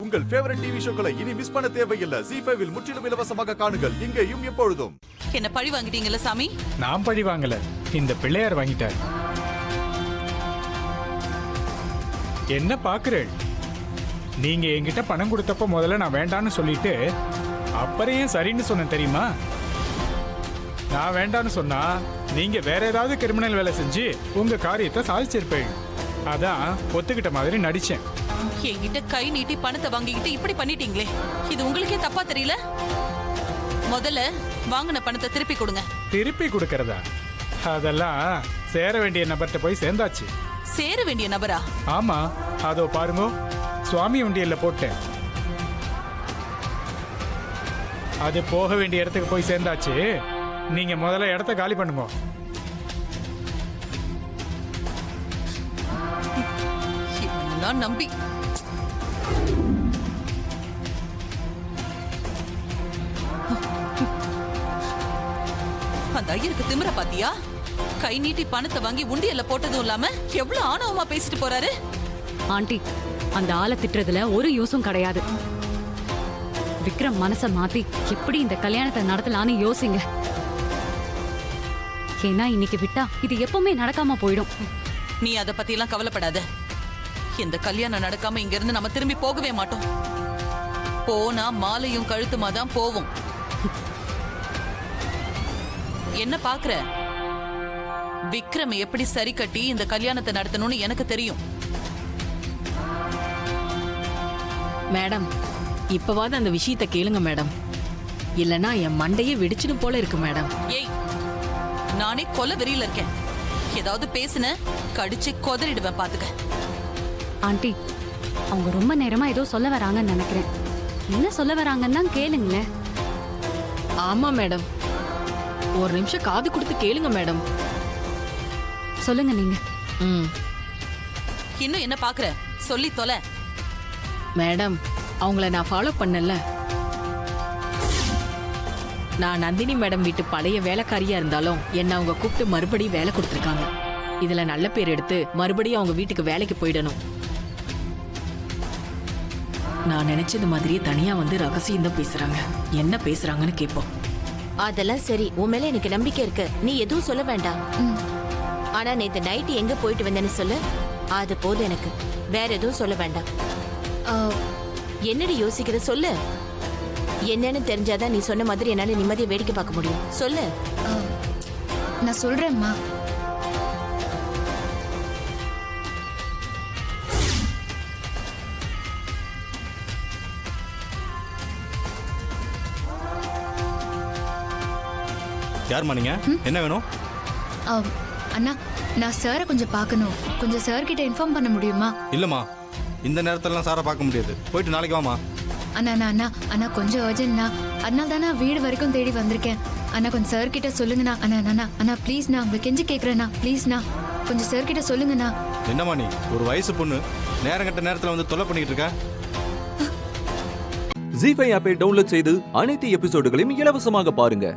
உங்கள் favourite TV ஷோக்களை இனி miss பண்ண தேவையில்லை. ZEE5 இல் முற்றிலும் இலவசமாக காணுங்கள். இங்கேயும் எப்பொழுதும். என்ன பழி வாங்கிட்டீங்கல்ல சாமி? நான் பழி வாங்கல, இந்த பிள்ளையார் வாங்கிட்டார். என்ன பாக்குறேன்? நீங்க என்கிட்ட பணம் கொடுத்தப்ப முதல்ல நான் வேண்டான்னு சொல்லிட்டு அப்புறம் ஏன் சரின்னு சொன்னேன் தெரியுமா? நான் வேண்டான்னு சொன்னா நீங்க வேற ஏதாவது கிரிமினல் வேலை செஞ்சு உங்க காரியத்தை சாதிச்சிருப்பேன். அதான் ஒத்துக்கிட்ட மாதிரி நடிச்சேன். என்கிட்ட கை நீட்டி பணத்தை வாங்கிக்கிட்டு இப்படி பண்ணிட்டீங்களே, இது உங்களுக்கே தப்பா தெரியல? முதல்ல வாங்கின பணத்தை திருப்பி கொடுங்க. திருப்பி கொடுக்கறதா? அதெல்லாம் சேர வேண்டிய நபர்கிட்ட போய் சேர்ந்தாச்சு. சேர வேண்டிய நபரா? ஆமா, அதோ பாருங்க, சுவாமி உண்டியல்ல போட்டேன். அது போக வேண்டிய இடத்துக்கு போய் சேர்ந்தாச்சு. நீங்க முதல்ல இடத்த காலி பண்ணுங்க. இவனெல்லாம் நம்பி அந்த ஐயருக்கு திமிர பாத்தியா? கை நீட்டி பணத்தை வாங்கி உண்டியல்ல போட்டதும் இல்லாம எவ்வளவு ஆணவமா பேசிட்டு போறாரு. ஆண்டி, அந்த ஆளை திட்டுறதுல ஒரு யூஸும் கிடையாது. விக்ரம் மனச மாத்தி எப்படி இந்த கல்யாணத்தை நடத்தலான்னு யோசிங்க. ஏன்னா இன்னைக்கு விட்டா இது எப்பவுமே நடக்காம போயிடும். நீ அத பத்தி எல்லாம் கவலைப்படாத. இந்த கல்யாணம் நடக்காம இங்க இருந்து நம்ம திரும்பி போகவே மாட்டோம். போனா மாலையும் கழுத்துமா தான் போவோம். என்ன பாக்குற? விக்ரம் எப்படி சரி கட்டி இந்த கல்யாணத்தை நடத்தணும்னு எனக்கு தெரியும். மேடம், இப்பவாது அந்த விஷயத்தை கேளுங்க மேடம். இல்லனா என் மண்டையே வெடிச்சுன்னு போல இருக்கு மேடம். ஏய், நானே கொலை வெறியில இருக்கேன். ஏதாவது பேசுன கடிச்சு கொதறிடுவேன் பாத்துக்க. ஆண்டி, அவங்க ரொம்ப நேரமா ஏதோ சொல்ல வராங்கன்னு நினைக்கிறேன். என்ன சொல்ல வராங்கன்னு தான் கேளுங்களேன். ஆமா மேடம், ஒரு நிமிஷம் காது கொடுத்து கேளுங்க மேடம். சொல்லுங்க நீங்க. இன்னும் என்ன பாக்குற? சொல்லி தொலை. மேடம், அவங்கள நான் ஃபாலோ பண்ணல. நான் நந்தினி மேடம் வீட்டு பழைய வேலைக்காரியா இருந்தாலும் என்ன அவங்க கூப்பிட்டு மறுபடியும் வேலை கொடுத்துருக்காங்க. இதுல நல்ல பேர் எடுத்து மறுபடியும் அவங்க வீட்டுக்கு வேலைக்கு போயிடணும். நான் நினைச்சது மாதிரியே தனியா வந்து ரகசியம் தான் பேசுறாங்க. என்ன பேசுறாங்கன்னு கேட்போம். அதெல்லாம் சரி, உன் மேல எனக்கு நம்பிக்கை இருக்கு. நீ எதுவும் சொல்ல வேண்டாம். ஆனா நேத்து நைட்டு எங்க போயிட்டு வந்தேன்னு சொல்லு. அது போதும் எனக்கு. வேற எதுவும் சொல்ல வேண்டாம். என்னடி யோசிக்கிற? சொல்லு. என்னன்னு தெரிஞ்சாதான் நீ சொன்ன மாதிரி என்னால நிம்மதியை வேடிக்கை பார்க்க முடியும். சொல்லு. நான் சொல்றேன்மா. யார்மா நீங்க? என்ன வேணும்? அண்ணா, நான் சாரை கொஞ்சம் பார்க்கணும். கொஞ்சம் சார் கிட்ட இன்ஃபார்ம் பண்ண முடியுமா? இல்லம்மா, இந்த நேரத்திலலாம் சாரை பார்க்க முடியாது. போயிட்டு நாளைக்கு வாமா. அண்ணா அண்ணா அண்ணா கொஞ்சம் அர்ஜென்ட்ண்ணா. அதனால தான் நான் வீடு வரைக்கும் தேடி வந்திருக்கேன். அண்ணா கொஞ்சம் சார் கிட்ட சொல்லுங்கண்ணா. அண்ணா அண்ணா அண்ணா ப்ளீஸ்ண்ணா, உங்களை கெஞ்சி கேட்குறேண்ணா. ப்ளீஸ்ண்ணா, கொஞ்சம் சார் கிட்ட சொல்லுங்கண்ணா. என்னம்மா நீ ஒரு வயசு பொண்ணு, நேரங்கட்ட நேரத்தில் வந்து தொல்லை பண்ணிட்டு இருக்க? ZEE5 ஆப்பை டவுன்லோட் செய்து அனைத்து எபிசோடுகளையும் இலவசமாக பாருங்க.